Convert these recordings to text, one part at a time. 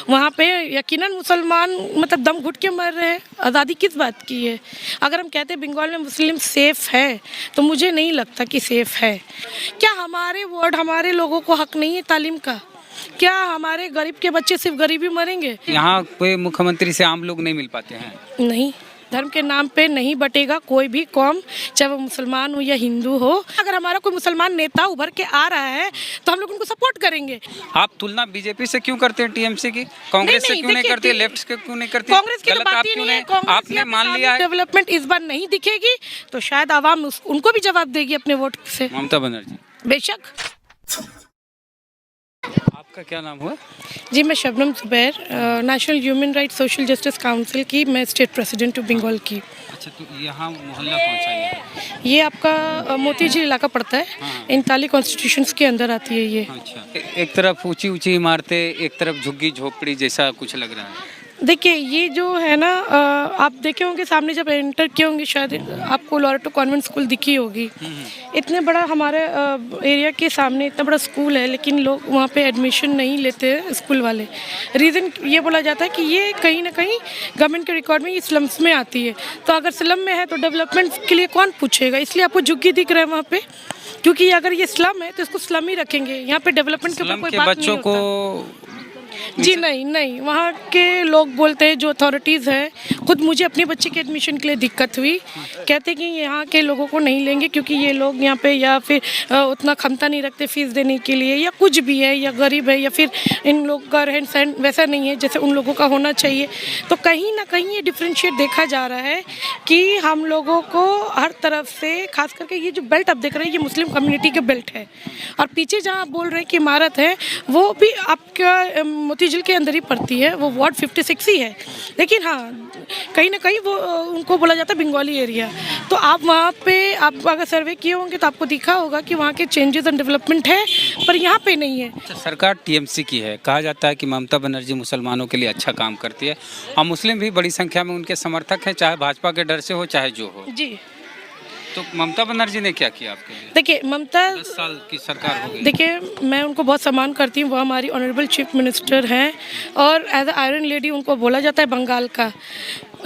वहाँ पे यकीनन मुसलमान मतलब दम घुट के मर रहे हैं। आज़ादी किस बात की है? अगर हम कहते हैं बंगाल में मुस्लिम सेफ़ है, तो मुझे नहीं लगता कि सेफ़ है। क्या हमारे वार्ड हमारे लोगों को हक नहीं है तालीम का? क्या हमारे गरीब के बच्चे सिर्फ गरीबी मरेंगे? यहाँ पे मुख्यमंत्री से आम लोग नहीं मिल पाते हैं। नहीं, धर्म के नाम पे नहीं बटेगा कोई भी कौम, चाहे वो मुसलमान हो या हिंदू हो। अगर हमारा कोई मुसलमान नेता उभर के आ रहा है तो हम लोग उनको सपोर्ट करेंगे। आप तुलना बीजेपी से क्यों करते हैं, टीएमसी की? कांग्रेस से क्यों नहीं करते, लेफ्ट से क्यों नहीं करते? कांग्रेस की तो गलत बात आप ही क्यों नहीं है। नहीं? आपने मान लिया है डेवलपमेंट इस बार नहीं दिखेगी तो शायद आवाम उनको भी जवाब देगी अपने वोट से। ममता बनर्जी। बेशक। आपका क्या नाम हुआ? जी, मैं Shabnam Zubair, national human rights social justice council की मैं स्टेट प्रेसिडेंट हूँ बंगाल की। अच्छा, तो यहाँ मोहल्ला कौन सा है? ये आपका मोती झील इलाका पड़ता है। हाँ। इंताली कॉन्स्टिट्यूशंस के अंदर आती है ये। अच्छा, एक तरफ ऊंची ऊंची इमारतें, एक तरफ झुग्गी झोपड़ी जैसा कुछ लग रहा है। देखिए, ये जो है ना, आप देखे होंगे सामने जब एंटर किए होंगे शायद आपको लॉरेटो कॉन्वेंट स्कूल दिखी होगी। इतने बड़ा हमारे एरिया के सामने इतना बड़ा स्कूल है, लेकिन लोग वहाँ पे एडमिशन नहीं लेते हैं स्कूल वाले। रीज़न ये बोला जाता है कि ये कहीं ना कहीं गवर्नमेंट के रिकॉर्ड में ये स्लम्स में आती है। तो अगर स्लम में है तो डेवलपमेंट के लिए कौन पूछेगा? इसलिए आपको झुग्गी दिख रहा है वहाँ पे, क्योंकि अगर ये स्लम है तो इसको स्लम ही रखेंगे। यहाँ पे डेवलपमेंट के ऊपर कोई बात नहीं होता। जी नहीं, वहाँ के लोग बोलते हैं, जो अथॉरिटीज़ हैं, खुद मुझे अपने बच्चे के एडमिशन के लिए दिक्कत हुई। कहते कि यहाँ के लोगों को नहीं लेंगे क्योंकि ये लोग यहाँ पे या फिर उतना क्षमता नहीं रखते फ़ीस देने के लिए, या कुछ भी है, या गरीब है, या फिर इन लोग का रहन सहन वैसा नहीं है जैसे उन लोगों का होना चाहिए। तो कहीं ना कहीं ये डिफ्रेंशिएट देखा जा रहा है कि हम लोगों को हर तरफ से, खास करके ये जो बेल्ट आप देख रहे हैं, ये मुस्लिम कम्युनिटी के बेल्ट है। और पीछे जहाँ आप बोल रहे हैं कि इमारत है, वो भी आपका मोती झील के अंदर ही पड़ती है, वो वार्ड 56 ही है। लेकिन हाँ, कहीं ना कहीं वो उनको बोला जाता है बंगाली एरिया। तो आप वहाँ पे आप अगर सर्वे किए होंगे तो आपको दिखा होगा कि वहाँ के चेंजेस एंड डेवलपमेंट है, पर यहाँ पे नहीं है। अच्छा, सरकार टीएमसी की है, कहा जाता है कि ममता बनर्जी मुसलमानों के लिए अच्छा काम करती है, और मुस्लिम भी बड़ी संख्या में उनके समर्थक हैं, चाहे भाजपा के डर से हो चाहे जो हो। जी, तो ममता बनर्जी ने क्या किया आपके लिए? देखिए, ममता 10 साल की सरकार हो गई। देखिए, मैं उनको बहुत सम्मान करती हूँ। वो हमारी ऑनरेबल चीफ मिनिस्टर हैं और एज अ आयरन लेडी उनको बोला जाता है बंगाल का।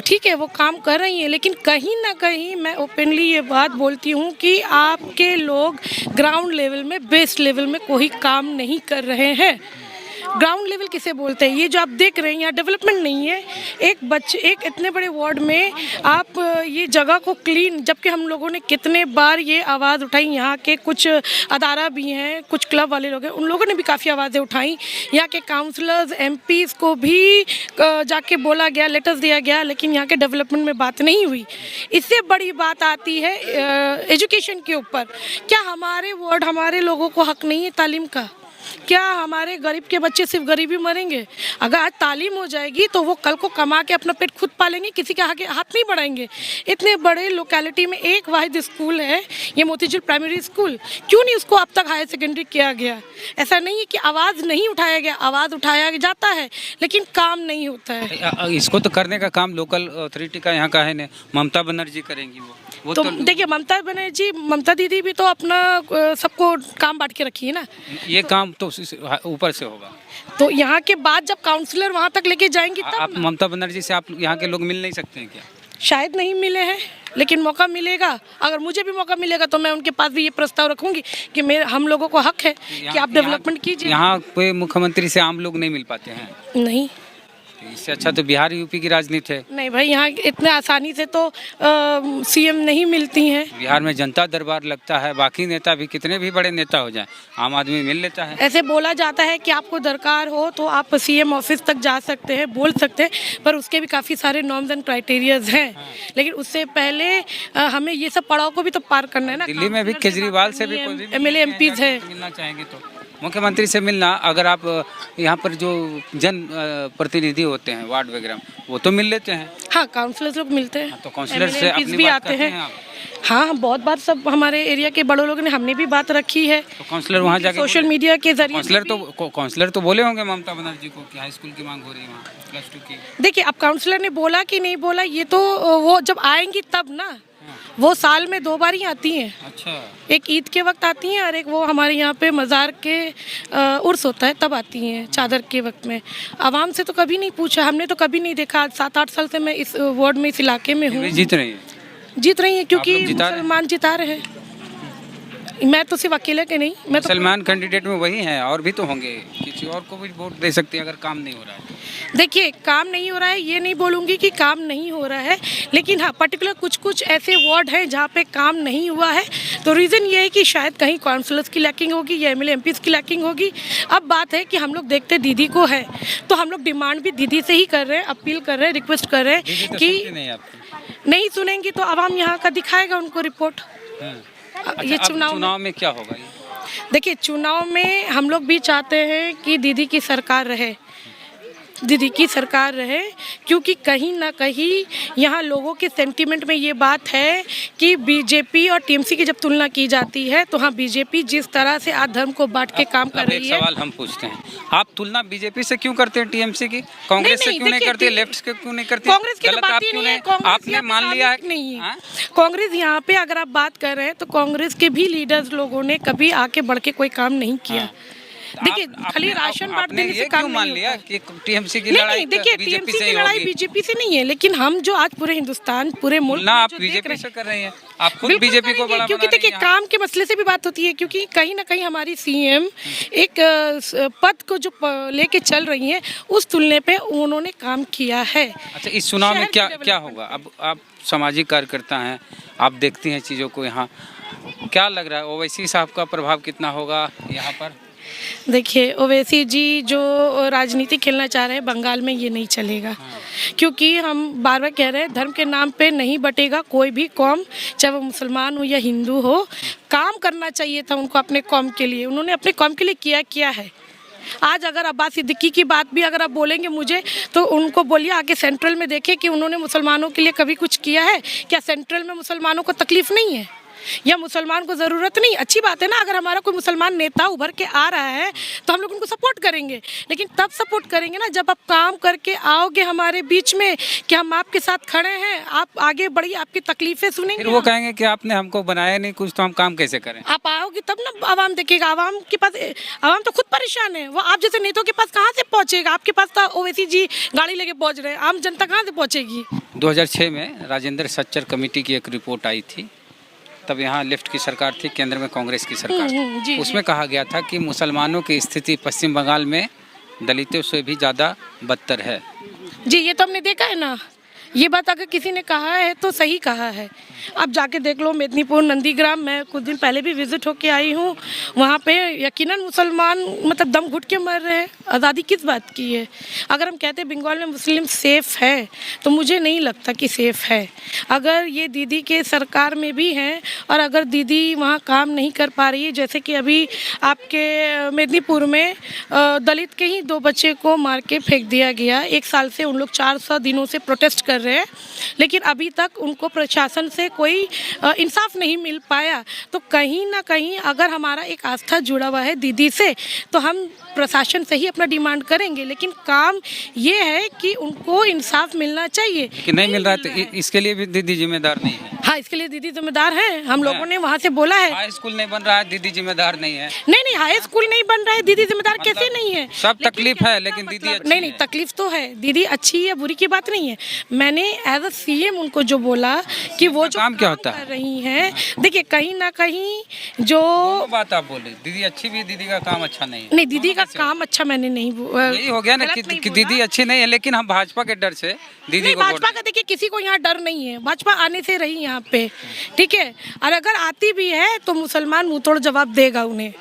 ठीक है, वो काम कर रही हैं, लेकिन कहीं ना कहीं मैं ओपनली ये बात बोलती हूँ कि आपके लोग ग्राउंड लेवल में, बेस लेवल में कोई काम नहीं कर रहे हैं। ग्राउंड लेवल किसे बोलते हैं? ये जो आप देख रहे हैं, यहाँ डेवलपमेंट नहीं है। एक इतने बड़े वार्ड में आप ये जगह को क्लीन, जबकि हम लोगों ने कितने बार ये आवाज़ उठाई, यहाँ के कुछ अदारा भी हैं, कुछ क्लब वाले लोग हैं, उन लोगों ने भी काफ़ी आवाज़ें उठाई। यहाँ के काउंसलर्स, एमपीज़ को भी जाके बोला गया, लेटर्स दिया गया, लेकिन यहाँ के डेवलपमेंट में बात नहीं हुई। इससे बड़ी बात आती है एजुकेशन के ऊपर। क्या हमारे वार्ड हमारे लोगों को हक नहीं है तालीम का? क्या हमारे गरीब के बच्चे सिर्फ गरीबी मरेंगे? अगर आज तालीम हो जाएगी तो वो कल को कमा के अपना पेट खुद पालेंगे, किसी के आगे हाथ नहीं बढ़ाएंगे। इतने बड़े लोकेलिटी में एक वाहिद स्कूल है, ये मोती झील प्राइमरी स्कूल, क्यों नहीं उसको अब तक हायर सेकेंडरी किया गया? ऐसा नहीं है कि आवाज़ नहीं उठाया गया, आवाज़ उठाया जाता है, लेकिन काम नहीं होता है। इसको तो करने का काम लोकल अथॉरिटी का यहाँ का है ना, ममता बनर्जी करेंगी वो तो देखिए, ममता बनर्जी, ममता दीदी भी तो अपना सबको काम बांट के रखी है ना। ये काम तो ऊपर से होगा। तो यहाँ के बाद जब काउंसलर वहाँ तक लेके जाएंगी तब आप ममता बनर्जी से आप यहाँ के लोग मिल नहीं सकते हैं क्या? शायद नहीं मिले हैं, लेकिन मौका मिलेगा। अगर मुझे भी मौका मिलेगा तो मैं उनके पास भी ये प्रस्ताव रखूंगी कि हम लोगों को हक है कि आप डेवलपमेंट कीजिए। यहाँ पे मुख्यमंत्री से आम लोग नहीं मिल पाते हैं। नहीं, इससे अच्छा तो बिहार यूपी की राजनीति है। नहीं भाई, यहाँ इतने आसानी से तो सीएम नहीं मिलती हैं। बिहार में जनता दरबार लगता है, बाकी नेता भी, कितने भी बड़े नेता हो जाएं, आम आदमी मिल लेता है। ऐसे बोला जाता है कि आपको दरकार हो तो आप सीएम ऑफिस तक जा सकते हैं, बोल सकते हैं, पर उसके भी काफ़ी सारे नॉर्म्स एंड क्राइटेरियाज हैं। लेकिन उससे पहले हमें ये सब पड़ाव को भी तो पार करना है ना। दिल्ली में भी केजरीवाल से भी MLA MPs है, मिलना चाहेंगे तो मुख्यमंत्री से मिलना। अगर आप यहाँ पर जो जन प्रतिनिधि होते हैं वार्ड वगैरह, वो तो मिल लेते हैं। हाँ, काउंसलर्स लोग मिलते हैं, तो काउंसलर से अपनी भी बात आते करते हैं। हाँ, बहुत बार सब हमारे एरिया के बड़ों लोगों ने, हमने भी बात रखी है। तो काउंसलर वहाँ जाके सोशल मीडिया के जरिए काउंसलर तो बोले होंगे ममता बनर्जी को कि हाई स्कूल की मांग हो रही है वहाँ +2 की। देखिए, अब काउंसलर ने बोला कि नहीं बोला, ये तो वो जब आएंगी तब ना, वो साल में 2 बार ही आती हैं। अच्छा। एक ईद के वक्त आती हैं और एक वो हमारे यहाँ पे मज़ार के उर्स होता है तब आती हैं, चादर के वक्त में। आवाम से तो कभी नहीं पूछा, हमने तो कभी नहीं देखा। 7-8 साल से मैं इस वार्ड में, इस इलाके में हूँ। जीत रही है, जीत रही हैं क्योंकि आप लोग जिता रहे हैं? मुसलमान जिता रहे हैं। मैं तो सिर्फ अकेले के नहीं, मैं तो मुसलमान कैंडिडेट में वही हैं, और भी तो होंगे, किसी और को भी वोट दे सकते हैं अगर काम नहीं हो रहा है। देखिए, काम नहीं हो रहा है ये नहीं बोलूँगी कि काम नहीं हो रहा है, लेकिन हाँ पर्टिकुलर कुछ ऐसे वार्ड हैं जहाँ पे काम नहीं हुआ है। तो रीज़न ये है कि शायद कहीं काउंसलर्स की लैकिंग होगी या एमएलए एमपीज़ की लैकिंग होगी। अब बात है कि हम लोग देखते दीदी को है तो हम लोग डिमांड भी दीदी से ही कर रहे हैं, अपील कर रहे हैं, रिक्वेस्ट कर रहे हैं कि नहीं सुनेंगी तो आवाम यहाँ का दिखाएगा उनको रिपोर्ट। ये चुनाव में क्या होगा? देखिए, चुनाव में हम लोग भी चाहते हैं कि दीदी की सरकार रहे, दीदी की सरकार रहे, क्योंकि कहीं ना कहीं यहाँ लोगों के सेंटीमेंट में ये बात है कि बीजेपी और टीएमसी की जब तुलना की जाती है तो हाँ, बीजेपी जिस तरह से आज धर्म को बांट के काम कर रही है। एक सवाल हम पूछते हैं, आप तुलना बीजेपी से क्यों करते हैं, टीएमसी की? कांग्रेस से क्यों नहीं करते, लेफ्ट से क्यों नहीं करते? कांग्रेस की तो बात ही नहीं है, आपने मान लिया है नहीं है कांग्रेस यहाँ पे। अगर आप बात कर रहे हैं तो कांग्रेस के भी लीडर्स लोगों ने कभी आके बढ़ के कोई काम नहीं किया। देखिए, खाली राशन बांट देने से काम मान लिया कि टीएमसी की नहीं, लड़ाई देखिए टीएमसी की लड़ाई बीजेपी से नहीं है, लेकिन हम जो आज पूरे हिंदुस्तान, पूरे मुल्क ना आप बीजेपी से कर रहे हैं, आप खुद बीजेपी को बड़ा, क्योंकि देखिए काम के मसले से भी बात होती है, क्योंकि कहीं ना कहीं हमारी सीएम एक पद को जो लेके चल रही है उस तुलने पे उन्होंने काम किया है। अच्छा, इस चुनाव में क्या होगा? अब आप सामाजिक कार्यकर्ता हैं, आप देखती हैं चीज़ों को, यहाँ क्या लग रहा है ओवैसी साहब का प्रभाव कितना होगा यहाँ पर? देखिए, ओवैसी जी जो राजनीति खेलना चाह रहे हैं बंगाल में, ये नहीं चलेगा। क्योंकि हम बार बार कह रहे हैं धर्म के नाम पे नहीं बटेगा कोई भी कौम, चाहे वो मुसलमान हो या हिंदू हो। काम करना चाहिए था उनको अपने कौम के लिए, उन्होंने अपने कौम के लिए किया है। आज अगर अब्बास सिद्दीकी की बात भी अगर आप बोलेंगे मुझे, तो उनको बोलिए आके सेंट्रल में देखे कि उन्होंने मुसलमानों के लिए कभी कुछ किया है क्या? सेंट्रल में मुसलमानों को तकलीफ नहीं है या मुसलमान को ज़रूरत नहीं? अच्छी बात है ना, अगर हमारा कोई मुसलमान नेता उभर के आ रहा है तो हम लोग उनको सपोर्ट करेंगे, लेकिन तब सपोर्ट करेंगे ना जब आप काम करके आओगे हमारे बीच में कि हम आपके साथ खड़े हैं, आप आगे बढ़िए, आपकी तकलीफें सुनेंगे। फिर वो कहेंगे कि आपने हमको बनाया नहीं कुछ, तो हम काम कैसे करें? आप आओगे तब ना आवाम देखेगा। आवाम के पास, आवाम तो खुद परेशान है, वो आप जैसे नेताओं के पास कहाँ से पहुँचेगा? आपके पास तो ओवैसी जी गाड़ी लेके पहुँच रहे हैं, आम जनता कहाँ से पहुँचेगी? 2006 में राजेंद्र सच्चर कमेटी की एक रिपोर्ट आई थी, तब यहाँ लेफ्ट की सरकार थी, केंद्र में कांग्रेस की सरकार थी। उसमें कहा गया था कि मुसलमानों की स्थिति पश्चिम बंगाल में दलितों से भी ज़्यादा बदतर है। जी, ये तो हमने देखा है ना। ये बात अगर किसी ने कहा है तो सही कहा है। आप जाके देख लो मेदिनीपुर, नंदीग्राम, मैं कुछ दिन पहले भी विजिट होके आई हूँ, वहाँ पे यकीनन मुसलमान मतलब दम घुट के मर रहे हैं। आज़ादी किस बात की है? अगर हम कहते हैं बंगाल में मुस्लिम सेफ़ है, तो मुझे नहीं लगता कि सेफ़ है। अगर ये दीदी के सरकार में भी हैं और अगर दीदी वहाँ काम नहीं कर पा रही है, जैसे कि अभी आपके मेदिनीपुर में दलित के ही 2 बच्चे को मार के फेंक दिया गया। 1 साल से उन लोग 400 दिनों से प्रोटेस्ट कर रहे हैं, लेकिन अभी तक उनको प्रशासन से कोई इंसाफ नहीं मिल पाया। तो कहीं ना कहीं अगर हमारा एक आस्था जुड़ा हुआ है दीदी से, तो हम प्रशासन से ही अपना डिमांड करेंगे, लेकिन काम ये है कि उनको इंसाफ मिलना चाहिए कि नहीं मिल रहा है, तो इसके लिए भी दीदी जिम्मेदार नहीं है। हाँ, इसके लिए दीदी जिम्मेदार है। हम लोगों ने वहाँ से बोला है हाई स्कूल नहीं बन रहा है, दीदी जिम्मेदार नहीं है। नहीं, हाई स्कूल नहीं बन रहा है, दीदी जिम्मेदार कैसे नहीं है? सब तकलीफ है, लेकिन दीदी अच्छी नहीं, तकलीफ तो है। दीदी अच्छी है, बुरी की बात नहीं है। मैंने एज अ सीएम उनको जो बोला कि वो जो काम क्या होता कर रही हैं, देखिए कहीं ना कहीं जो बात आप बोले, दीदी अच्छी भी, दीदी का काम अच्छा नहीं है। नहीं, दीदी का काम अच्छा मैंने नहीं यही हो गया ना कि दीदी अच्छी नहीं है, लेकिन हम भाजपा के डर से दीदी को भाजपा का देखिए किसी को यहाँ डर नहीं है। भाजपा आने से रही यहाँ पे, ठीक है, और अगर आती भी है तो मुसलमान मुंह तोड़ जवाब देगा उन्हें,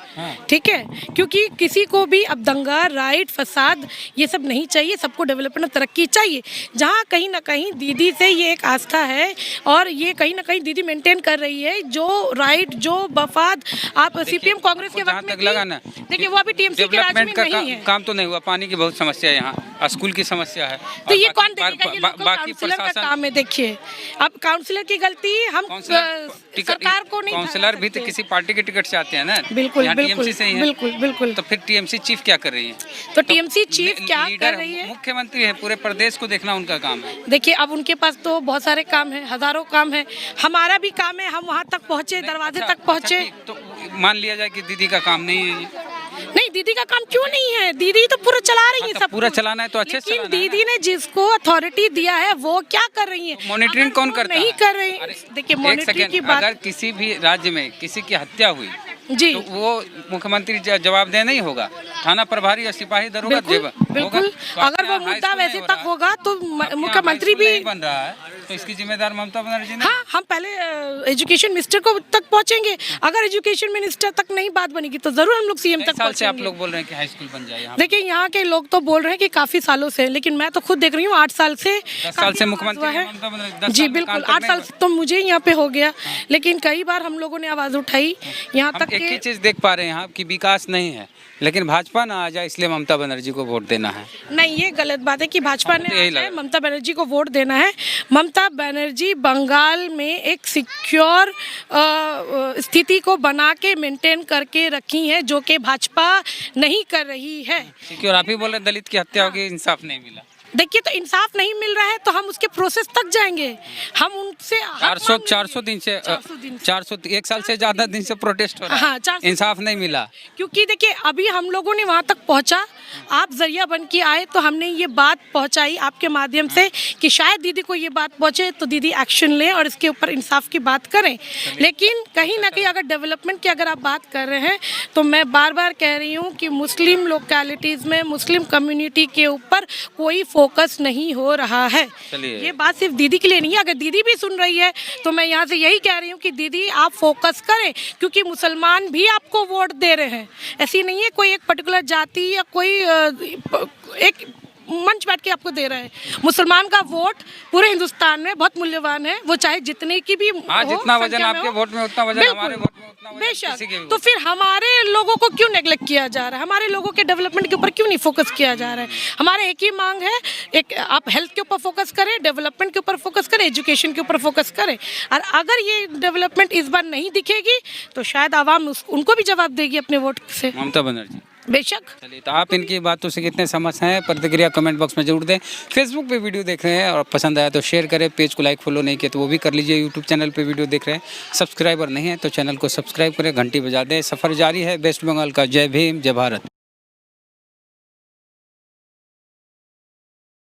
ठीक है, क्योंकि किसी को भी अब दंगा, राइट, फसाद ये सब नहीं चाहिए। सबको डेवलपमेंट, तरक्की चाहिए। जहाँ कहीं ना कहीं दीदी से ये एक आस्था है और ये कहीं ना कहीं दीदी मेंटेन कर रही है, जो राइट, जो वफाद आप सीपीएम कांग्रेस के वक्त में लगा ना, देखिए वो अभी टीएमसी के राज में नहीं है। काम तो नहीं हुआ, पानी की बहुत समस्या है यहाँ। स्कूल की समस्या है। तो ये कौन देखेगा? ये लोकल बाकी काउंसलर का प्रशासन, काम है। देखिए, अब काउंसलर की गलती हम सरकार को नहीं, काउंसलर भी तो किसी पार्टी के टिकट से आते हैं ना। बिल्कुल यहाँ बिल्कुल TMC से ही है। बिल्कुल बिल्कुल। तो फिर टीएमसी चीफ क्या कर रही है? तो टीएमसी चीफ क्या लीडर कर रही है? मुख्यमंत्री है, पूरे प्रदेश को देखना उनका काम है। देखिए, अब उनके पास तो बहुत सारे काम है, हजारों काम है। हमारा भी काम है, हम वहाँ तक पहुँचे, दरवाजे तक पहुँचे। तो मान लिया जाए कि दीदी का काम नहीं है ये। नहीं, दीदी का काम क्यों नहीं है? दीदी तो पूरा चला रही है तो सब पूरा कुछ। चलाना है तो अच्छे से लेकिन चलाना है दीदी ने जिसको अथॉरिटी दिया है वो क्या कर रही है? मॉनिटरिंग कौन करता है? नहीं कर रही। अरे, देखिए, एक मॉनिटरिंग सेकंड, की बात अगर किसी भी राज्य में किसी की हत्या हुई जी, तो वो मुख्यमंत्री जवाबदेह नहीं होगा? थाना प्रभारी या सिपाही दरोगा बिल्कुल। अगर वो मुद्दा वैसे तक होगा तो मुख्यमंत्री भी बन रहा है, तो इसकी जिम्मेदार ममता बनर्जी ने। हाँ, हम पहले एजुकेशन मिनिस्टर को तक पहुंचेंगे। अगर एजुकेशन मिनिस्टर तक नहीं बात बनेगी तो जरूर हम लोग सीएम तक साल से आप पहुंचेंगे। लोग बोल रहे हैं कि हाई स्कूल बन जाए यहाँ। देखिए, यहाँ के लोग तो बोल रहे हैं कि काफी सालों से, लेकिन मैं तो खुद देख रही हूँ 8 साल से। 10 साल से मुख्यमंत्री है ममता बनर्जी, 10 जी साल में बिल्कुल, काम 8 साल से तो मुझे यहाँ पे हो गया। लेकिन कई बार हम लोगों ने आवाज उठाई यहाँ हम तक एक ही कि चीज देख पा रहे हैं यहाँ कि विकास नहीं है, लेकिन भाजपा ना आ जाए इसलिए ममता बनर्जी को वोट देना है। नहीं, ये गलत बात है कि भाजपा ने यही आ जाए, लगा। ममता बनर्जी को वोट देना है। ममता बनर्जी बंगाल में एक सिक्योर स्थिति को बना के मेंटेन करके रखी है, जो कि भाजपा नहीं कर रही है। क्योंकि आप ही बोल रहे दलित की हत्या होगी, इंसाफ नहीं मिला। देखिए, तो इंसाफ नहीं मिल रहा है तो हम उसके प्रोसेस तक जाएंगे। हम उनसे 400 दिन से 400 1 साल से ज्यादा दिन से प्रोटेस्ट हो रहा है। हाँ, 400 इंसाफ नहीं मिला। क्योंकि देखिए, अभी हम लोगों ने वहाँ तक पहुँचा, आप जरिया बन के आए तो हमने ये बात पहुँचाई आपके माध्यम से कि शायद दीदी को ये बात पहुँचे तो दीदी एक्शन ले और इसके ऊपर इंसाफ की बात करें। लेकिन कहीं ना कहीं अगर डेवलपमेंट की अगर आप बात कर रहे हैं तो मैं बार बार कह रही हूँ कि मुस्लिम लोकेलिटीज़ में मुस्लिम कम्युनिटी के ऊपर कोई फोकस नहीं हो रहा है। ये बात सिर्फ दीदी के लिए नहीं है, अगर दीदी भी सुन रही है तो मैं यहाँ से यही कह रही हूँ कि दीदी आप फोकस करें, क्योंकि मुसलमान भी आपको वोट दे रहे हैं। ऐसी नहीं है कोई एक पर्टिकुलर जाति या कोई एक मंच बैठ के आपको दे रहा है। मुसलमान का वोट पूरे हिंदुस्तान में बहुत मूल्यवान है, वो चाहे जितने की भी हाँ, हो, जितना वजन संख्या में आपके हो। वोट में उतना वजन हमारे वोट में उतना वजन बेशक। किसी के भी तो वोट फिर हमारे लोगों को क्यों नेग्लेक्ट किया जा रहा है? हमारे लोगों के डेवलपमेंट के ऊपर क्यों नहीं फोकस किया जा रहा है? हमारे एक ही मांग है, एक आप हेल्थ के ऊपर फोकस करें, डेवलपमेंट के ऊपर फोकस करें, एजुकेशन के ऊपर फोकस करें। और अगर ये डेवलपमेंट इस बार नहीं दिखेगी तो शायद आवाम उनको भी जवाब देगी अपने वोट से। ममता बनर्जी। बेशक। चलिए, तो आप इनकी बातों से कितने सहमत हैं, प्रतिक्रिया कमेंट बॉक्स में जरूर दें। फेसबुक पे वीडियो देख रहे हैं और पसंद आया तो शेयर करें, पेज को लाइक फॉलो नहीं किया तो वो भी कर लीजिए। यूट्यूब चैनल पे वीडियो देख रहे हैं, सब्सक्राइबर नहीं है तो चैनल को सब्सक्राइब करें, घंटी बजा दें। सफ़र जारी है वेस्ट बंगाल का। जय भीम, जय भारत।